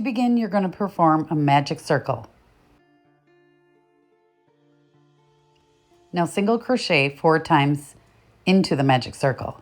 To begin, you're going to perform a magic circle. Now single crochet 4 times into the magic circle.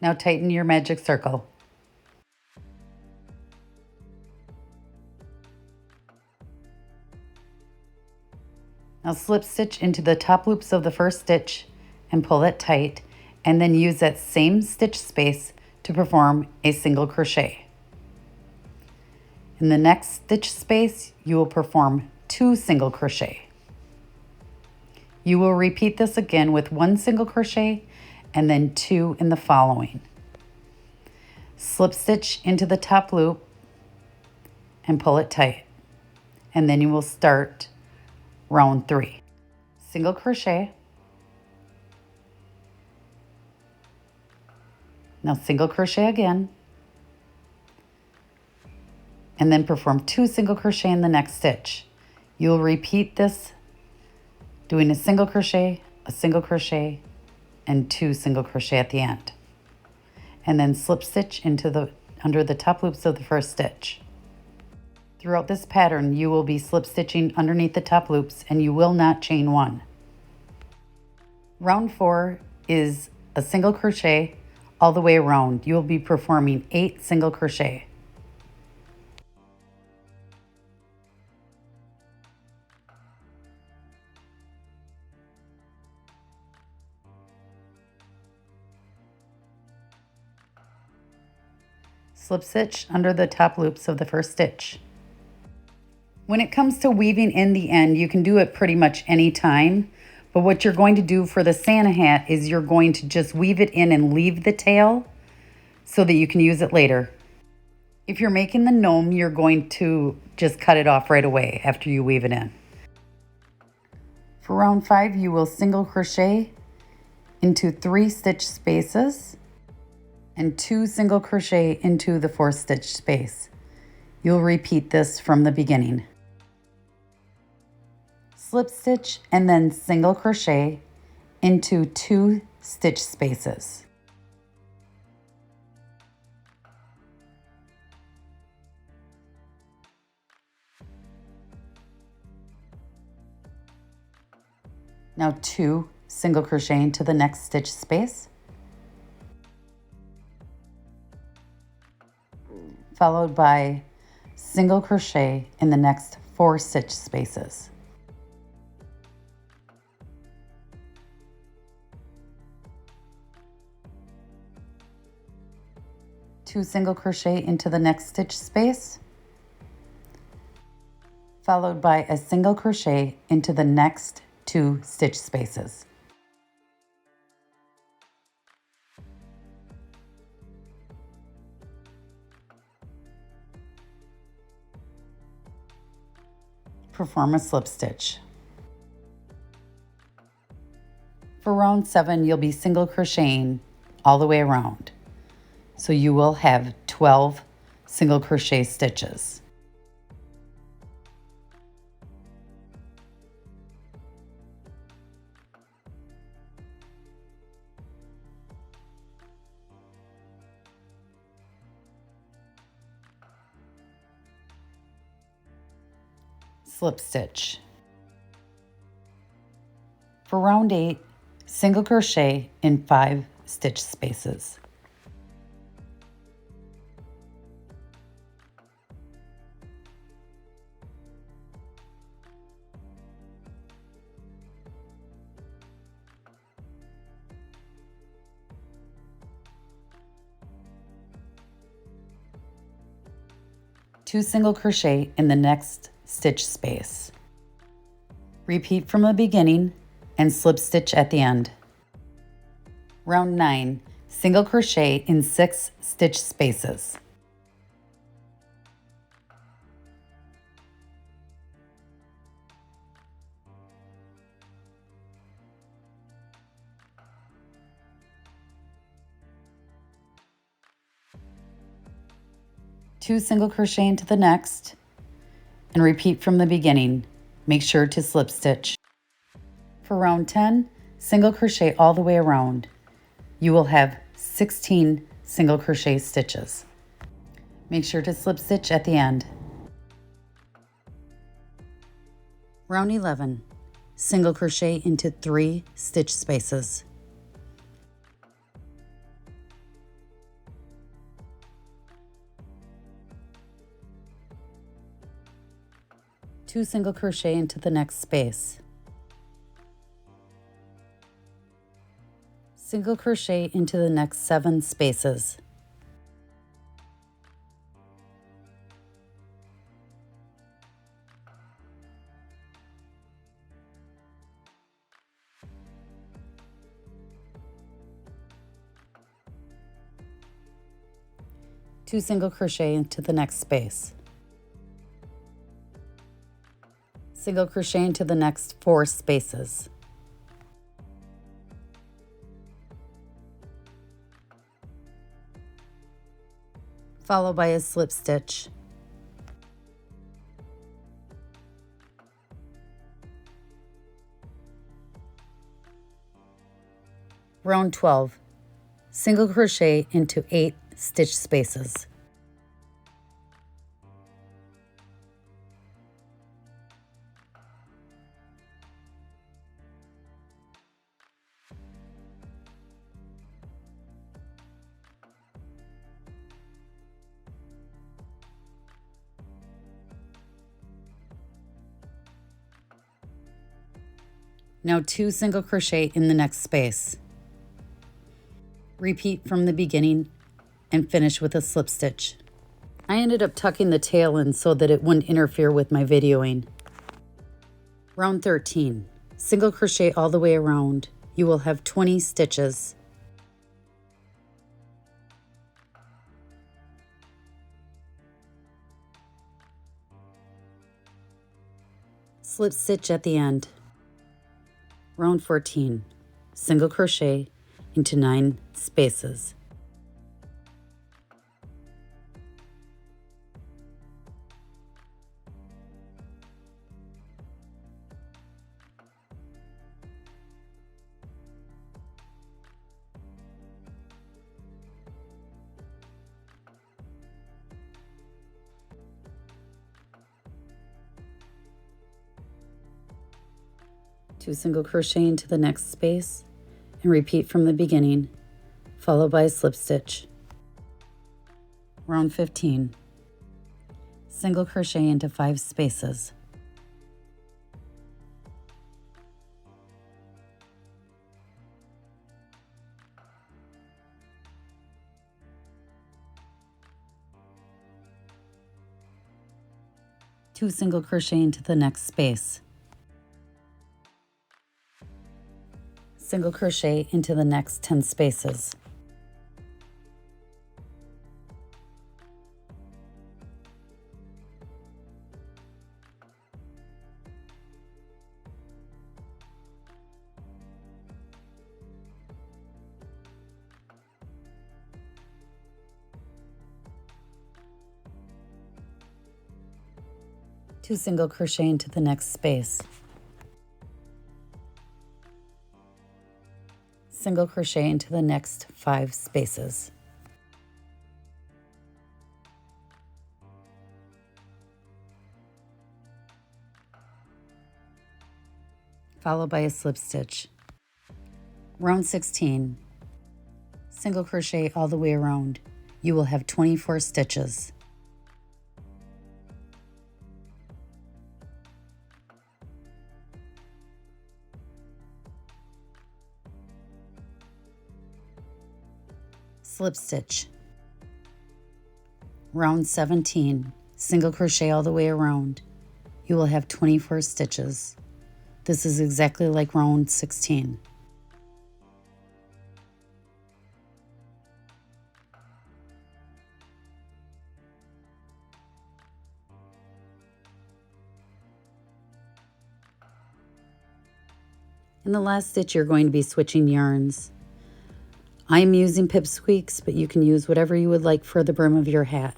Now tighten your magic circle. Now slip stitch into the top loops of the first stitch and pull it tight, and then use that same stitch space to perform a single crochet. In the next stitch space, you will perform 2 single crochet. You will repeat this again with 1 single crochet and then 2 in the following. Slip stitch into the top loop and pull it tight, and then you will start round 3. Single crochet. Now single crochet again, and then perform 2 single crochet in the next stitch. You'll repeat this doing a single crochet, and 2 single crochet at the end. And then slip stitch into under the top loops of the first stitch. Throughout this pattern, you will be slip stitching underneath the top loops, and you will not chain 1. Round 4 is a single crochet all the way around. You will be performing 8 single crochet. Slip stitch under the top loops of the first stitch. When it comes to weaving in the end, you can do it pretty much any time. But what you're going to do for the Santa hat is you're going to just weave it in and leave the tail so that you can use it later. If you're making the gnome, you're going to just cut it off right away after you weave it in. For round 5, you will single crochet into 3 stitch spaces and 2 single crochet into the 4th stitch space. You'll repeat this from the beginning. Slip stitch and then single crochet into 2 stitch spaces. Now 2 single crochet into the next stitch space, followed by single crochet in the next 4 stitch spaces. Two single crochet into the next stitch space, followed by a single crochet into the next 2 stitch spaces. Perform a slip stitch. For round 7, you'll be single crocheting all the way around. So you will have 12 single crochet stitches. Slip stitch. For round 8, single crochet in 5 stitch spaces. Two single crochet in the next stitch space. Repeat from the beginning and slip stitch at the end. Round 9, single crochet in 6 stitch spaces. Two single crochet into the next and repeat from the beginning. Make sure to slip stitch. for round 10, single crochet all the way around. You will have 16 single crochet stitches. Make sure to slip stitch at the end. Round 11, single crochet into 3 stitch spaces. Two single crochet into the next space. Single crochet into the next 7 spaces. Two single crochet into the next space. Single crochet into the next 4 spaces. Followed by a slip stitch. Round 12, single crochet into 8 stitch spaces. Now 2 single crochet in the next space. Repeat from the beginning and finish with a slip stitch. I ended up tucking the tail in so that it wouldn't interfere with my videoing. Round 13, single crochet all the way around. You will have 20 stitches. Slip stitch at the end. Round 14, single crochet into 9 spaces. Two single crochet into the next space and repeat from the beginning, followed by a slip stitch. Round 15, single crochet into 5 spaces. Two single crochet into the next space. Single crochet into the next 10 spaces. Two single crochet into the next space. Single crochet into the next 5 spaces. Followed by a slip stitch. Round 16, single crochet all the way around. You will have 24 stitches. Slip stitch. Round 17, single crochet all the way around. You will have 24 stitches. This is exactly like round 16. In the last stitch, you're going to be switching yarns. I'm using pipsqueaks, but you can use whatever you would like for the brim of your hat.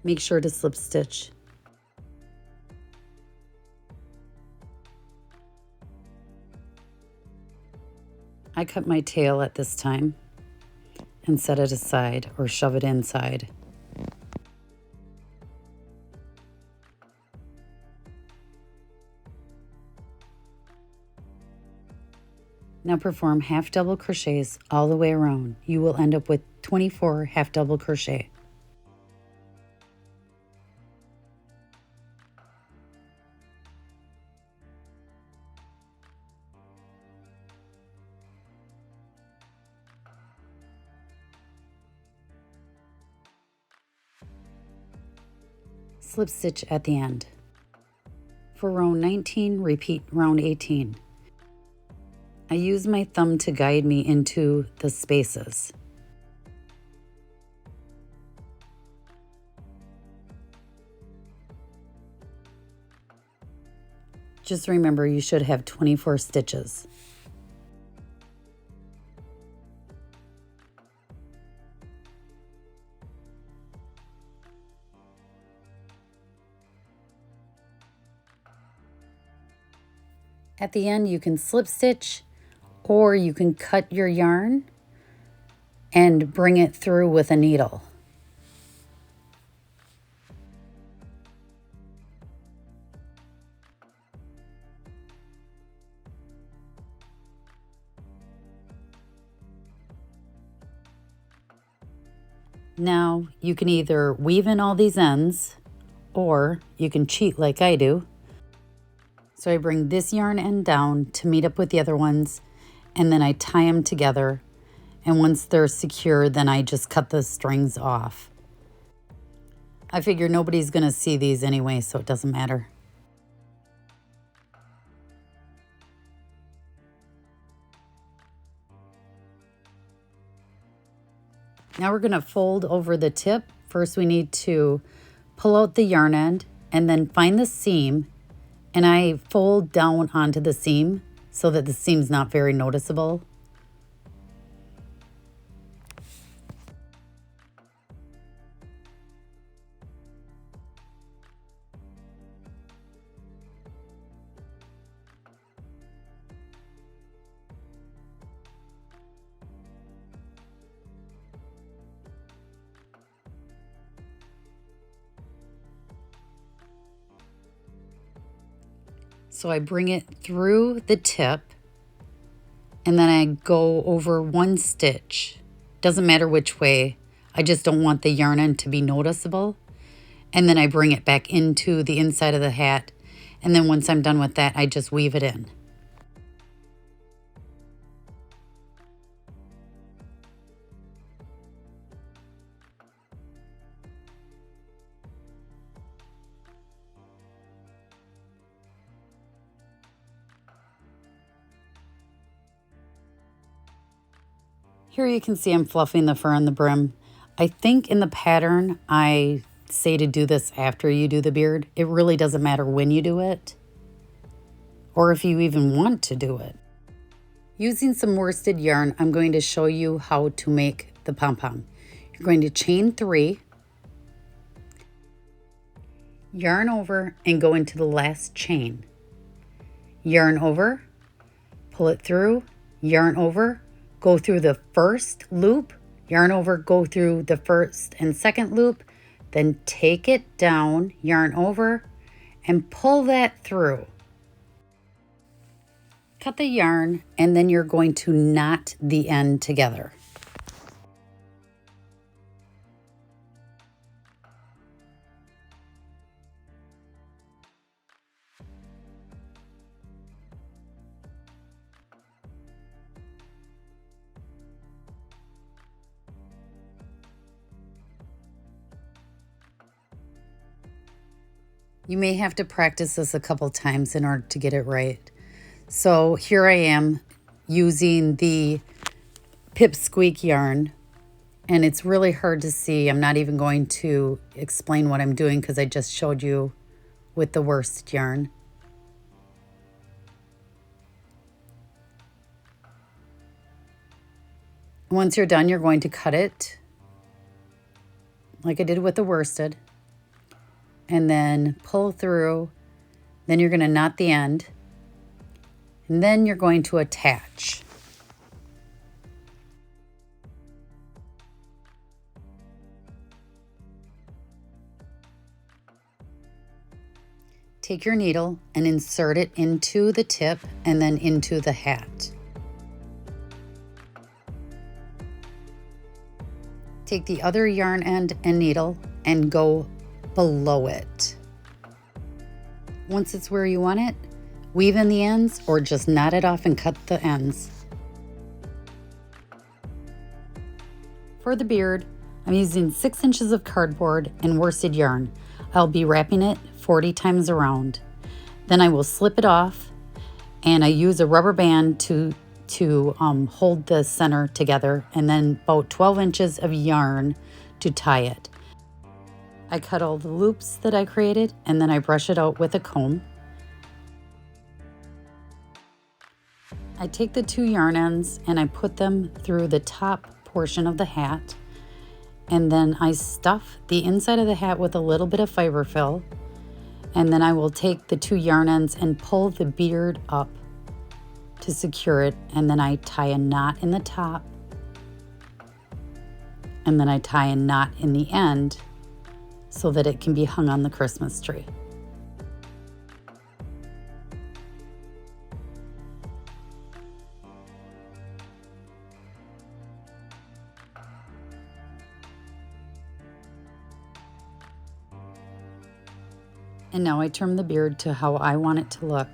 Make sure to slip stitch. I cut my tail at this time and set it aside or shove it inside. Now perform half double crochets all the way around. You will end up with 24 half double crochet. Slip stitch at the end. For round 19, repeat round 18. I use my thumb to guide me into the spaces. Just remember, you should have 24 stitches. At the end, you can slip stitch, or you can cut your yarn and bring it through with a needle. Now, you can either weave in all these ends, or you can cheat like I do. So I bring this yarn end down to meet up with the other ones, and then I tie them together. And once they're secure, then I just cut the strings off. I figure nobody's gonna see these anyway, so it doesn't matter. Now we're gonna fold over the tip. First we need to pull out the yarn end and then find the seam, and I fold down onto the seam so that the seam's not very noticeable. So I bring it through the tip, and then I go over one stitch. Doesn't matter which way. I just don't want the yarn end to be noticeable. And then I bring it back into the inside of the hat. And then once I'm done with that, I just weave it in. Here you can see I'm fluffing the fur on the brim. I think in the pattern, I say to do this after you do the beard. It really doesn't matter when you do it, or if you even want to do it. Using some worsted yarn, I'm going to show you how to make the pom-pom. You're going to chain 3, yarn over, and go into the last chain. Yarn over, pull it through, yarn over, go through the first loop, yarn over, go through the first and second loop, then take it down, yarn over, and pull that through. Cut the yarn, and then you're going to knot the end together. You may have to practice this a couple times in order to get it right. So here I am using the pipsqueak yarn, and it's really hard to see. I'm not even going to explain what I'm doing because I just showed you with the worsted yarn. Once you're done, you're going to cut it like I did with the worsted. and then pull through. Then you're going to knot the end, and then you're going to attach. Take your needle and insert it into the tip and then into the hat. Take the other yarn end and needle and go below it. Once it's where you want it, weave in the ends or just knot it off and cut the ends. For the beard, I'm using 6 inches of cardboard and worsted yarn. I'll be wrapping it 40 times around. Then I will slip it off, and I use a rubber band to hold the center together, and then about 12 inches of yarn to tie it. I cut all the loops that I created, and then I brush it out with a comb. I take the 2 yarn ends and I put them through the top portion of the hat, and then I stuff the inside of the hat with a little bit of fiber fill, and then I will take the 2 yarn ends and pull the beard up to secure it, and then I tie a knot in the top, and then I tie a knot in the end so that it can be hung on the Christmas tree. And now I trim the beard to how I want it to look.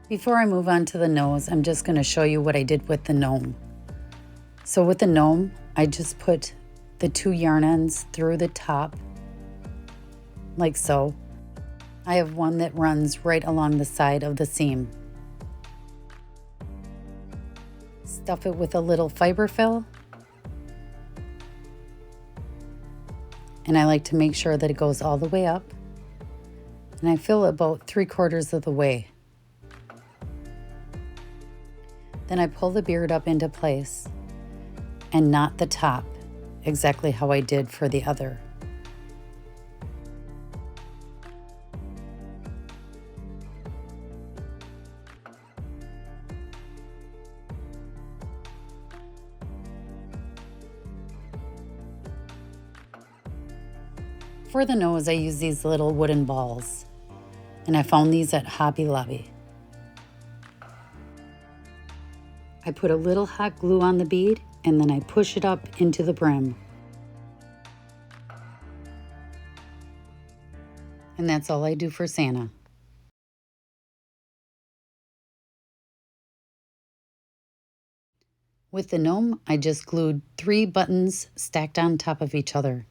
Before I move on to the nose, I'm just going to show you what I did with the gnome. So with the gnome, I just put the 2 yarn ends through the top, like so. I have one that runs right along the side of the seam. Stuff it with a little fiber fill. And I like to make sure that it goes all the way up. And I fill about 3/4 of the way. Then I pull the beard up into place and knot the top exactly how I did for the other. For the nose, I use these little wooden balls, and I found these at Hobby Lobby. I put a little hot glue on the bead, and then I push it up into the brim. And that's all I do for Santa. With the gnome, I just glued 3 buttons stacked on top of each other.